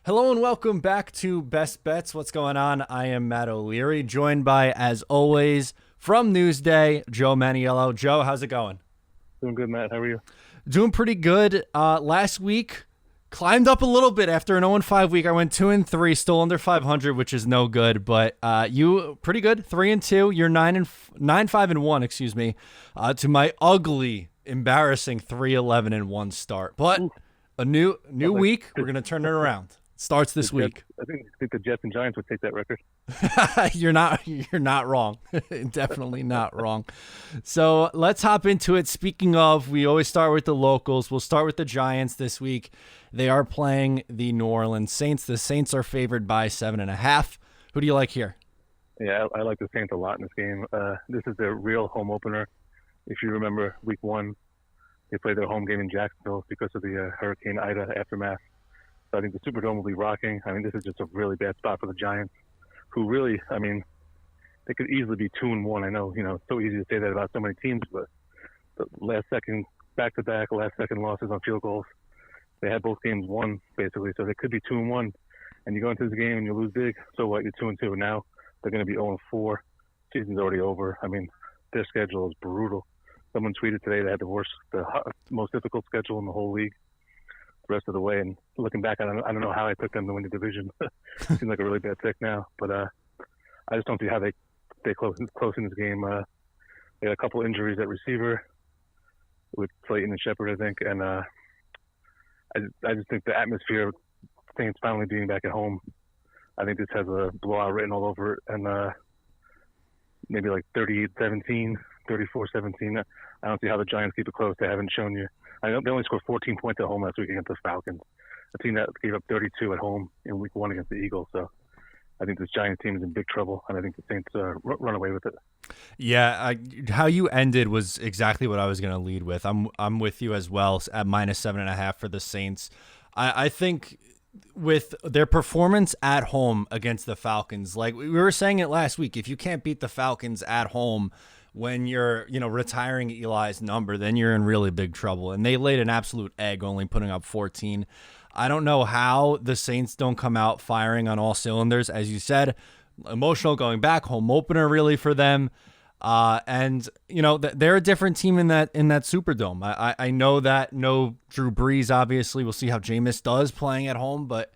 Hello and welcome back to Best Bets. What's going on? I am Matt O'Leary, joined by, as always, from Newsday, Joe Manniello. Joe, how's it going? Doing good, Matt. How are you? Doing pretty good. Last week, climbed up a little bit after an 0-5 week. I went 2-3, still under 500, which is no good. But you pretty good, 3-2. You're 9-5-1, excuse me, to my ugly, embarrassing 3-11-1 start. But a new week, we're gonna turn it around. Starts this week. I think the Jets and Giants would take that record. You're not wrong. Definitely not wrong. So let's hop into it. Speaking of, we always start with the locals. We'll start with the Giants this week. They are playing the New Orleans Saints. The Saints are favored by 7.5. Who do you like here? Yeah, I like the Saints a lot in this game. This is their real home opener. If you remember week 1, they played their home game in Jacksonville because of the Hurricane Ida aftermath. So I think the Superdome will be rocking. I mean, this is just a really bad spot for the Giants, who really, I mean, they could easily be 2-1. I know, it's so easy to say that about so many teams, but the back-to-back last second losses on field goals, they had both games won, basically. So they could be 2-1, and you go into this game and you lose big. So what? You're 2-2. Now they're going to be 0-4. Season's already over. I mean, their schedule is brutal. Someone tweeted today they had the most difficult schedule in the whole league the rest of the way. And looking back, I don't know how I picked them to win the division. Seems like a really bad pick now. But I just don't see how they stay close in this game. They had a couple injuries at receiver with Slayton and Shepard, I think. And I just think the atmosphere, Saints finally being back at home, I think this has a blowout written all over it. And maybe like 38-17, 34-17. I don't see how the Giants keep it close. They haven't shown you. I know they only scored 14 points at home last week against the Falcons, a team that gave up 32 at home in week 1 against the Eagles. So I think this Giants team is in big trouble, and I think the Saints run away with it. Yeah, how you ended was exactly what I was going to lead with. I'm with you as well at -7.5 for the Saints. I think with their performance at home against the Falcons, like we were saying it last week, if you can't beat the Falcons at home when you're, retiring Eli's number, then you're in really big trouble. And they laid an absolute egg, only putting up 14. I don't know how the Saints don't come out firing on all cylinders. As you said, emotional going back, home opener really for them. And they're a different team in that Superdome. I know that no Drew Brees, obviously. We'll see how Jameis does playing at home, but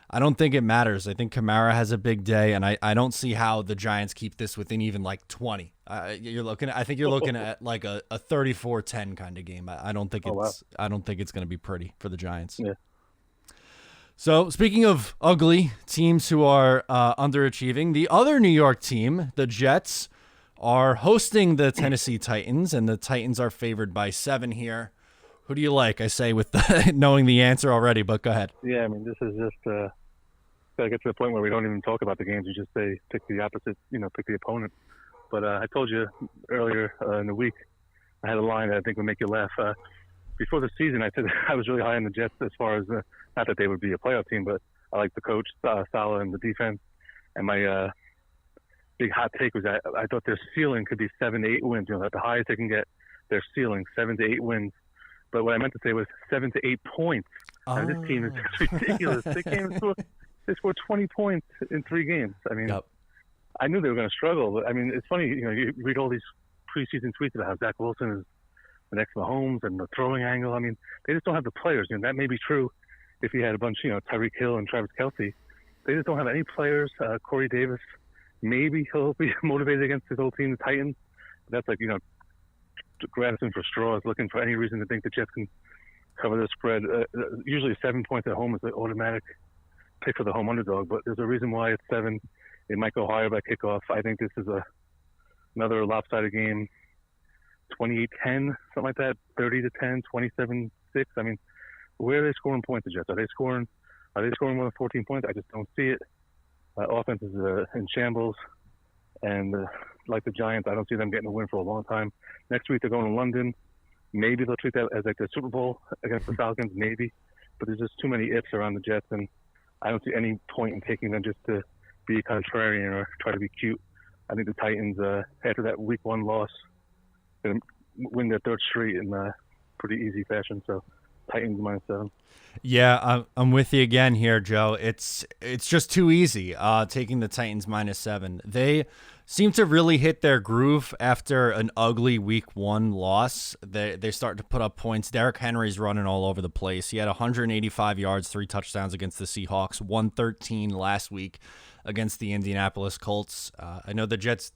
I don't think it matters. I think Kamara has a big day, and I don't see how the Giants keep this within even like 20. I think you're looking at like a 34-10 kind of game. I don't think I don't think it's going to be pretty for the Giants. Yeah. So speaking of ugly teams who are underachieving, the other New York team, the Jets, are hosting the Tennessee Titans, and the Titans are favored by 7 here. Who do you like? I say with knowing the answer already, but go ahead. Yeah, I mean, this is just got to get to the point where we don't even talk about the games. We just say pick the opposite, pick the opponent. But I told you earlier in the week, I had a line that I think would make you laugh. Before the season, I said I was really high on the Jets as far as not that they would be a playoff team, but I like the coach, Saleh, and the defense. And my big hot take was that I thought their ceiling could be 7 to 8 wins. At the highest they can get, their ceiling 7 to 8 wins. But what I meant to say was 7 to 8 points. Now, this team is just ridiculous. They scored 20 points in 3 games. I mean, yep. I knew they were going to struggle. But, I mean, it's funny, you read all these preseason tweets about how Zach Wilson is the next Mahomes and the throwing angle. I mean, they just don't have the players. That may be true if he had a bunch, Tyreek Hill and Travis Kelce. They just don't have any players. Corey Davis, maybe he'll be motivated against his old team, the Titans. But that's like, grasping for straws, looking for any reason to think the Jets can cover the spread. Usually 7 points at home is an automatic pick for the home underdog, but there's a reason why it's 7. It might go higher by kickoff. I think this is another lopsided game, 28-10, something like that, 30-10, 27-6. I mean, where are they scoring points, the Jets? Are they scoring more than 14 points? I just don't see it. Offense is in shambles, and like the Giants, I don't see them getting a win for a long time. Next week they're going to London. Maybe they'll treat that as like the Super Bowl against the Falcons, maybe. But there's just too many ifs around the Jets, and I don't see any point in taking them just to be a contrarian or try to be cute. I think the Titans, after that Week 1 loss, going to win their 3rd straight in pretty easy fashion. So Titans -7. Yeah, I'm with you again here, Joe. It's just too easy taking the Titans -7. They seem to really hit their groove after an ugly week 1 loss. They start to put up points. Derrick Henry's running all over the place. He had 185 yards, 3 touchdowns against the Seahawks, 113 last week against the Indianapolis Colts. I know the Jets,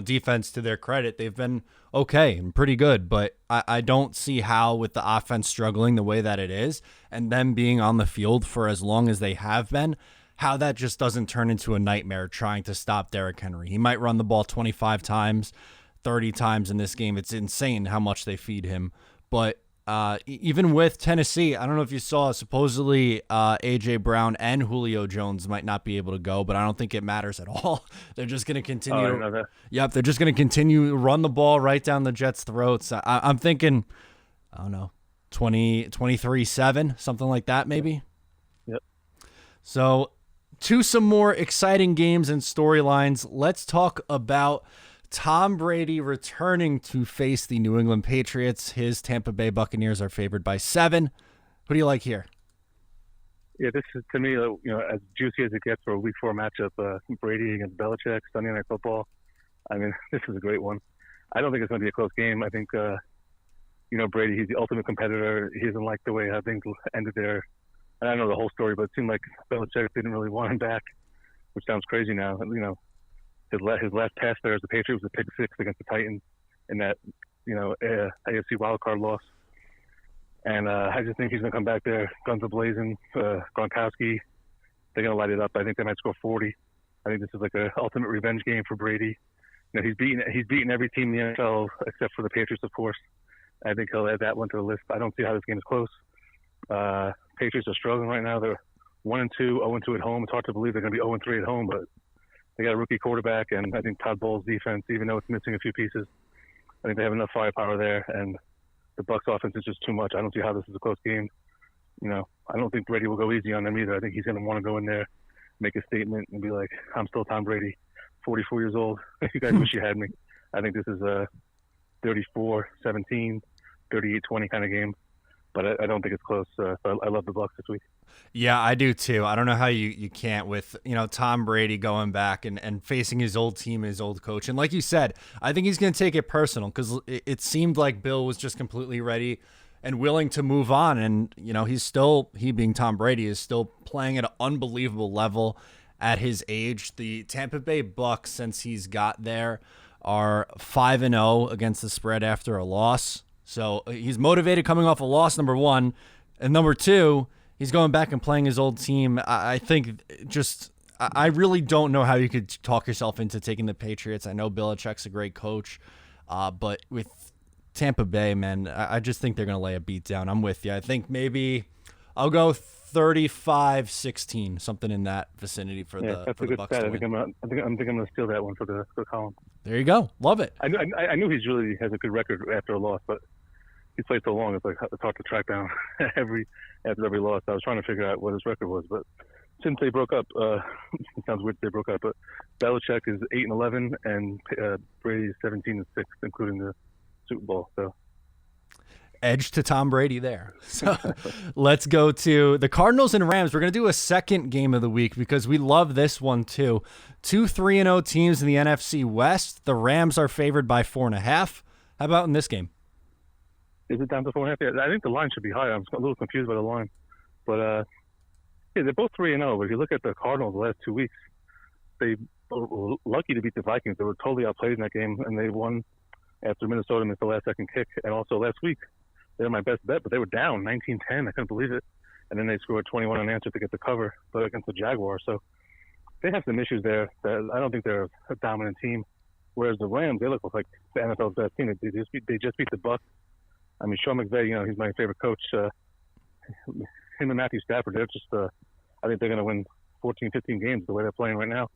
defense, to their credit, they've been okay and pretty good, but I don't see how, with the offense struggling the way that it is and them being on the field for as long as they have been, how that just doesn't turn into a nightmare trying to stop Derrick Henry. He might run the ball 25 times, 30 times in this game. It's insane how much they feed him. But even with Tennessee, I don't know if you saw, supposedly A.J. Brown and Julio Jones might not be able to go, but I don't think it matters at all. They're just going to continue. Oh, I know that. Yep, they're just going to continue to run the ball right down the Jets' throats. I'm thinking, I don't know, 23-7, something like that maybe. Yep. So, to some more exciting games and storylines, let's talk about Tom Brady returning to face the New England Patriots. His Tampa Bay Buccaneers are favored by 7. Who do you like here? Yeah, this is, to me, as juicy as it gets for a Week 4 matchup, Brady against Belichick, Sunday Night Football. I mean, this is a great one. I don't think it's going to be a close game. I think, Brady, he's the ultimate competitor. He doesn't like the way how things ended there. And I don't know the whole story, but it seemed like Belichick didn't really want him back, which sounds crazy now. His last pass there as the Patriots was a pick 6 against the Titans in that, AFC wildcard loss. And I just think he's going to come back there, guns a-blazing. Gronkowski, they're going to light it up. I think they might score 40. I think this is like an ultimate revenge game for Brady. He's beaten every team in the NFL except for the Patriots, of course. I think he'll add that one to the list. I don't see how this game is close. Patriots are struggling right now. They're 1-2, 0-2 at home. It's hard to believe they're going to be 0-3 at home, but they got a rookie quarterback, and I think Todd Bowles' defense, even though it's missing a few pieces, I think they have enough firepower there, and the Bucs offense is just too much. I don't see how this is a close game. I don't think Brady will go easy on them either. I think he's going to want to go in there, make a statement, and be like, I'm still Tom Brady, 44 years old. You guys wish you had me. I think this is a 34-17, 38-20 kind of game. But I don't think it's close. So I love the Bucs this week. Yeah, I do too. I don't know how you can't with, Tom Brady going back and facing his old team, his old coach. And like you said, I think he's going to take it personal because it seemed like Bill was just completely ready and willing to move on. And, he being Tom Brady, is still playing at an unbelievable level at his age. The Tampa Bay Bucs, since he's got there, are 5-0 against the spread after a loss. So he's motivated coming off a loss, number one. And number two, he's going back and playing his old team. I think I really don't know how you could talk yourself into taking the Patriots. I know Belichick's a great coach, but with Tampa Bay, man, I just think they're going to lay a beat down. I'm with you. I think maybe I'll go 35-16, something in that vicinity for the that's for a the good Bucs. stat. I think I'm going to steal that one for the column. There you go. Love it. I knew he's really has a good record after a loss, but he's played so long. It's hard to track down after every loss. I was trying to figure out what his record was, but since they broke up, it sounds weird they broke up, but Belichick is 8-11 and Brady is 17-6, including the Super Bowl. So edge to Tom Brady there. So let's go to the Cardinals and Rams. We're going to do a second game of the week because we love this one too. 2 3-0 teams in the NFC West. The Rams are favored by 4.5. How about in this game? Is it down to 4.5? Yeah, I think the line should be higher. I'm a little confused by the line. But, they're both 3-0. But if you look at the Cardinals the last 2 weeks, they were lucky to beat the Vikings. They were totally outplayed in that game, and they won after Minnesota missed the last-second kick. And also last week, they were my best bet, but they were down 19-10. I couldn't believe it. And then they scored 21 unanswered to get the cover, but against the Jaguars. So they have some issues there. I don't think they're a dominant team. Whereas the Rams, they look like the NFL's best team. They just beat the Bucs. I mean, Sean McVay, he's my favorite coach. Him and Matthew Stafford, they're just, I think they're going to win 14, 15 games the way they're playing right now.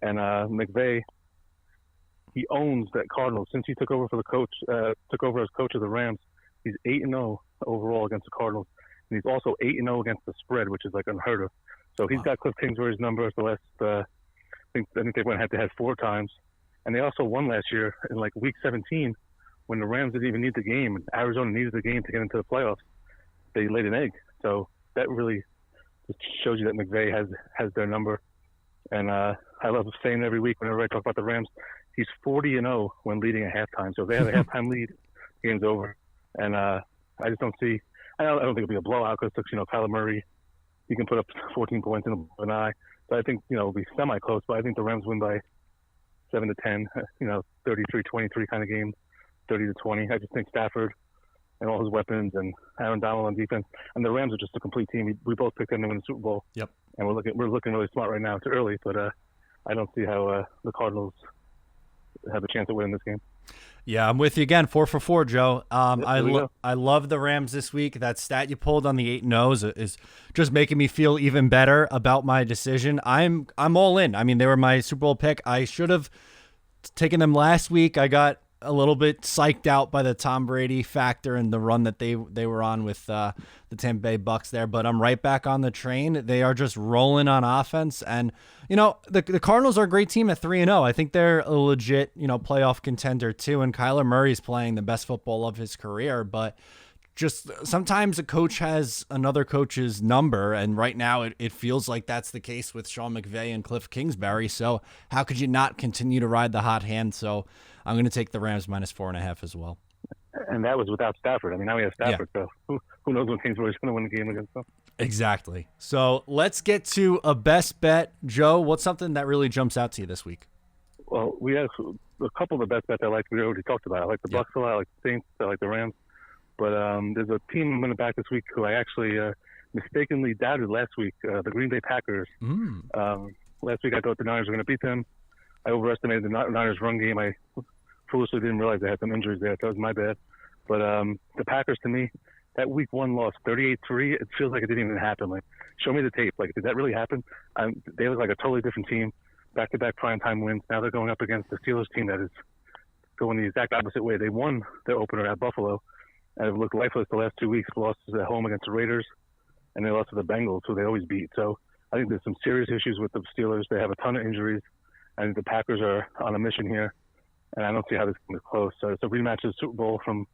And McVay, he owns that Cardinals. Since he took over as coach of the Rams, he's 8-0 overall against the Cardinals. And he's also 8-0 against the spread, which is like unheard of. So he's got Cliff Kingsbury's numbers the last, I think they went head-to-head 4 times. And they also won last year in like week 17 when the Rams didn't even need the game. Arizona needed the game to get into the playoffs. they laid an egg. So that really just shows you that McVay has their number. And I love saying every week whenever I talk about the Rams, he's 40-0 when leading at halftime. So if they have a halftime lead, game's over. And I just don't see. I don't think it'll be a blowout because Kyler Murray, he can put up 14 points in an eye. So I think it'll be semi-close. But I think the Rams win by 7-10. 33-23 kind of game, 30-20. I just think Stafford and all his weapons and Aaron Donald on defense, and the Rams are just a complete team. We both picked them to win the Super Bowl. Yep. And we're looking really smart right now. It's early, but I don't see how the Cardinals have a chance at winning this game. Yeah, I'm with you again. 4 for 4, Joe. I love the Rams this week. That stat you pulled on the 8-0 is just making me feel even better about my decision. I'm all in. I mean, they were my Super Bowl pick. I should have taken them last week. I got a little bit psyched out by the Tom Brady factor and the run that they were on with the Tampa Bay Bucks there, but I'm right back on the train. They are just rolling on offense, and the Cardinals are a great team at 3-0. I think they're a legit playoff contender too, and Kyler Murray's playing the best football of his career, but just sometimes a coach has another coach's number, and right now it feels like that's the case with Sean McVay and Cliff Kingsbury. So how could you not continue to ride the hot hand? So I'm going to take the Rams minus 4.5 as well. And that was without Stafford. I mean, now we have Stafford, so who knows when Kingsbury's going to win the game against them. Exactly. So let's get to a best bet. Joe, what's something that really jumps out to you this week? Well, we have a couple of the best bets I like. We already talked about. I like the Bucs a lot. I like the Saints. I like the Rams. But there's a team I'm going to back this week who I actually mistakenly doubted last week, the Green Bay Packers. Last week I thought the Niners were going to beat them. I overestimated the Niners' run game. I foolishly didn't realize they had some injuries there. That was my bad. But the Packers, to me, that week one loss, 38-3, it feels like it didn't even happen. Like, show me the tape. Like, did that really happen? They look like a totally different team. Back-to-back primetime wins. Now they're going up against the Steelers team that is going the exact opposite way. They won their opener at Buffalo and have looked lifeless the last 2 weeks. Lost at home against the Raiders, and they lost to the Bengals, who they always beat. So I think there's some serious issues with the Steelers. They have a ton of injuries. I think the Packers are on a mission here, and I don't see how this game is close. So it's a rematch of the Super Bowl from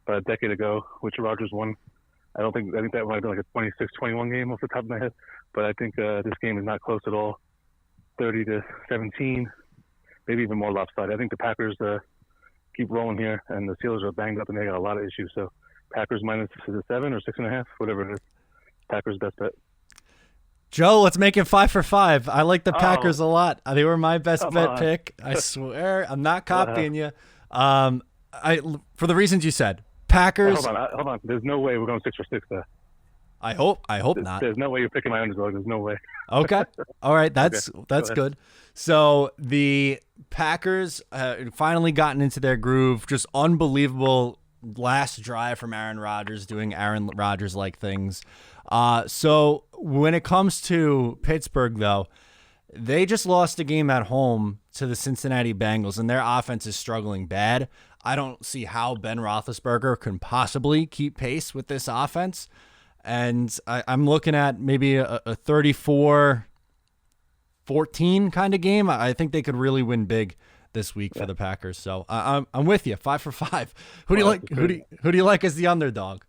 about a decade ago, which Rodgers won. I think that might have been like a 26-21 game off the top of my head, but I think this game is not close at all. 30-17, maybe even more lopsided. I think the Packers keep rolling here, and the Steelers are banged up and they got a lot of issues. So Packers minus 7 or 6.5, whatever it is. Packers best bet. Joe, let's make it 5 for 5. I like the Packers a lot. They were my best bet pick. I swear, I'm not copying you. For the reasons you said, Packers. Hold on. There's no way we're going 6 for 6 there. I hope not. There's no way you're picking my underdog. There's no way. Okay. All right. That's good. So the Packers finally gotten into their groove. Just unbelievable last drive from Aaron Rodgers doing Aaron Rodgers-like things. So when it comes to Pittsburgh, though, they just lost a game at home to the Cincinnati Bengals, and their offense is struggling bad. I don't see how Ben Roethlisberger can possibly keep pace with this offense. And I'm looking at maybe a 34-14 kind of game. I think they could really win big this week for the Packers. So I'm with you. 5 for 5. Who do you like? Who do you like as the underdog?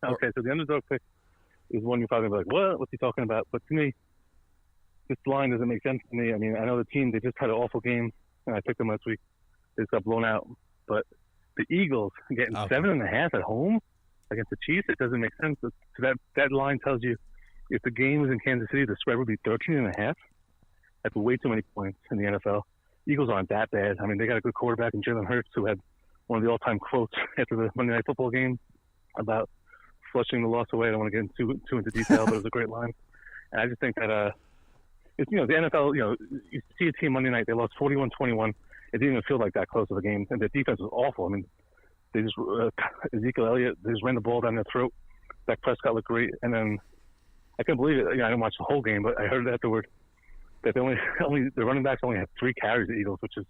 Okay, so the underdog pick is one you're probably like, what? What's he talking about? But to me, this line doesn't make sense to me. I mean, I know the team, they just had an awful game, and I picked them last week. They just got blown out. But the Eagles getting 7.5 at home against the Chiefs, it doesn't make sense. So that line tells you if the game was in Kansas City, the spread would be 13.5. That's way too many points in the NFL. Eagles aren't that bad. I mean, they got a good quarterback in Jalen Hurts, who had one of the all-time quotes after the Monday Night Football game about flushing the loss away. I don't want to get too into detail, but it was a great line. And I just think that it's, the NFL, you see a team Monday night, they lost 41-21. It didn't even feel like that close of a game. And the defense was awful. I mean, they just, Ezekiel Elliott, they just ran the ball down their throat. Dak Prescott looked great. And then I couldn't believe it. I didn't watch the whole game, but I heard it afterward that the running backs only had 3 carries, the Eagles, which is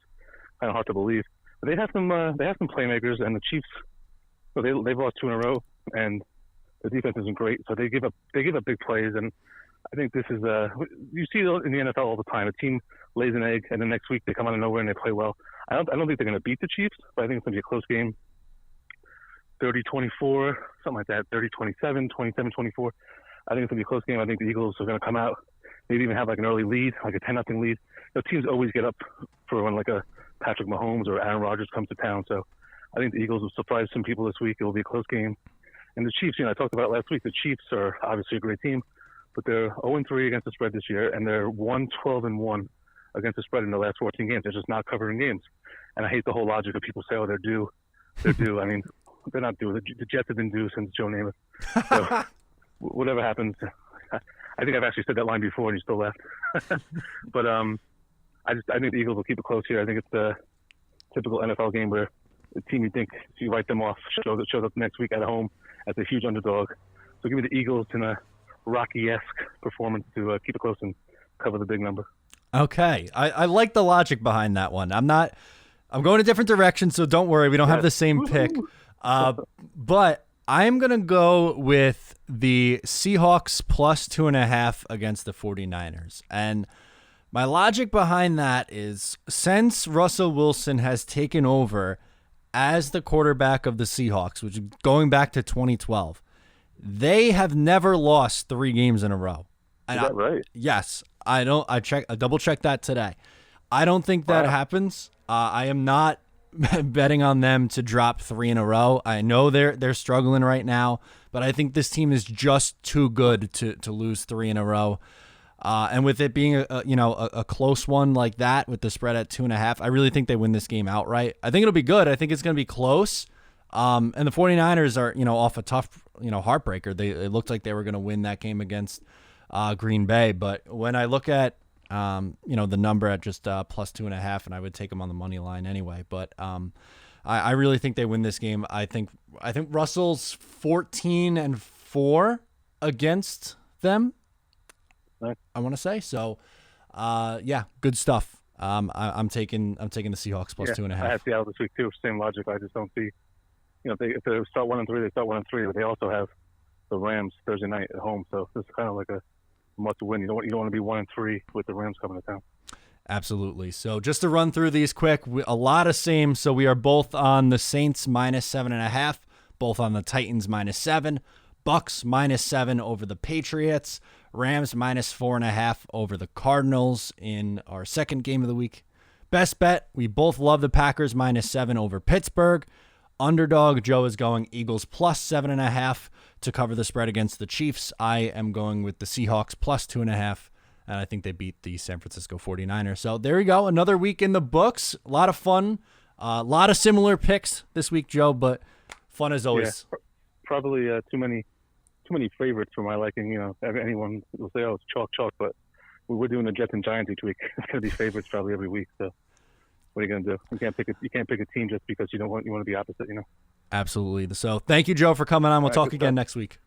kind of hard to believe. But they have some playmakers, and the Chiefs, they've lost 2 in a row, and the defense isn't great. So they give up big plays, and I think this is you see it in the NFL all the time. A team lays an egg, and the next week they come out of nowhere and they play well. I don't think they're going to beat the Chiefs, but I think it's going to be a close game. 30-24, something like that, 30-27, 27-24. I think it's going to be a close game. I think the Eagles are going to come out, maybe even have like an early lead, like a 10-0 lead. Teams always get up for when like a Patrick Mahomes or Aaron Rodgers comes to town. So I think the Eagles will surprise some people this week. It will be a close game. And the Chiefs, I talked about it last week. The Chiefs are obviously a great team, but they're 0-3 against the spread this year, and they're 1-12-1 against the spread in the last 14 games. They're just not covering games. And I hate the whole logic of people say, oh, they're due. They're due. I mean, they're not due. The Jets have been due since Joe Namath. So whatever happens, I think I've actually said that line before and you still left. But I think the Eagles will keep it close here. I think it's a typical NFL game where the team you think, if you write them off, shows up next week at home as a huge underdog. So give me the Eagles in a Rocky-esque performance to keep it close and cover the big number. Okay. I like the logic behind that one. I'm going a different direction, so don't worry. We don't have the same pick. But I'm going to go with the Seahawks plus 2.5 against the 49ers. And my logic behind that is since Russell Wilson has taken over as the quarterback of the Seahawks, which is going back to 2012, they have never lost 3 games in a row. Is that right? Yes. I double checked that today. I don't think that happens. I am not betting on them to drop 3 in a row. I know they're struggling right now, but I think this team is just too good to lose 3 in a row. And with it being a close one like that with the spread at 2.5, I really think they win this game outright. I think it'll be good. I think it's going to be close. And the 49ers are, off a tough, heartbreaker. It looked like they were going to win that game against Green Bay. But when I look at, the number at just plus 2.5, and I would take them on the money line anyway. But I really think they win this game. I think Russell's 14-4 against them. Nice. I want to say so. Good stuff. I'm taking the Seahawks plus 2.5. I have Seattle this week too. Same logic. I just don't see. If they start 1-3, they start 1-3. But they also have the Rams Thursday night at home, so this is kind of like a must win. You don't want to be 1-3 with the Rams coming to town. Absolutely. So just to run through these quick, a lot of same. So we are both on the Saints minus 7.5, both on the Titans minus 7, Bucks minus 7 over the Patriots, Rams minus 4.5 over the Cardinals in our second game of the week. Best bet, we both love the Packers minus 7 over Pittsburgh. Underdog, Joe is going Eagles plus 7.5 to cover the spread against the Chiefs. I am going with the Seahawks plus 2.5, and I think they beat the San Francisco 49ers. So there you go, another week in the books. A lot of fun, a lot of similar picks this week, Joe, but fun as always. Yeah, probably too many favorites for my liking. Anyone will say, "Oh, it's chalk," but we're doing the Jets and Giants each week. It's going to be favorites probably every week. So what are you going to do? You can't pick a team just because you want to be opposite. Absolutely. So thank you, Joe, for coming on. We'll talk again next week.